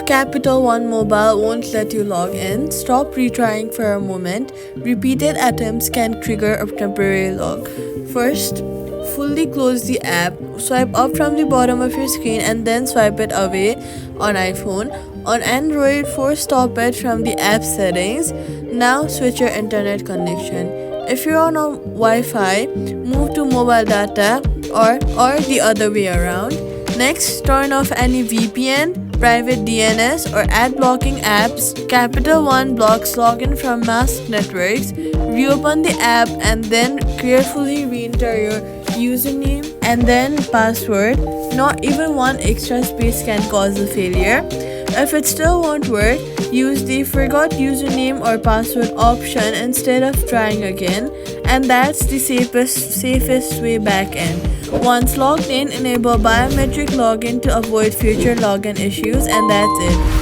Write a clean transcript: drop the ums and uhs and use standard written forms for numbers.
Capital One Mobile won't let you log in. Stop retrying for a moment. Repeated attempts can trigger a temporary lock. First, fully close the app. Swipe up from the bottom of your screen and then swipe it away on iPhone. On Android, force stop it from the app settings. Now switch your internet connection. If you're on a Wi-Fi, move to mobile data or the other way around. Next, turn off any VPN, private DNS, or ad blocking apps. Capital One blocks login from masked networks. Reopen the app and then carefully re-enter your username and then password. Not even one extra space can cause a failure. If it still won't work, use the forgot username or password option instead of trying again, and that's the safest way back in. Once logged in, enable biometric login to avoid future login issues, and that's it.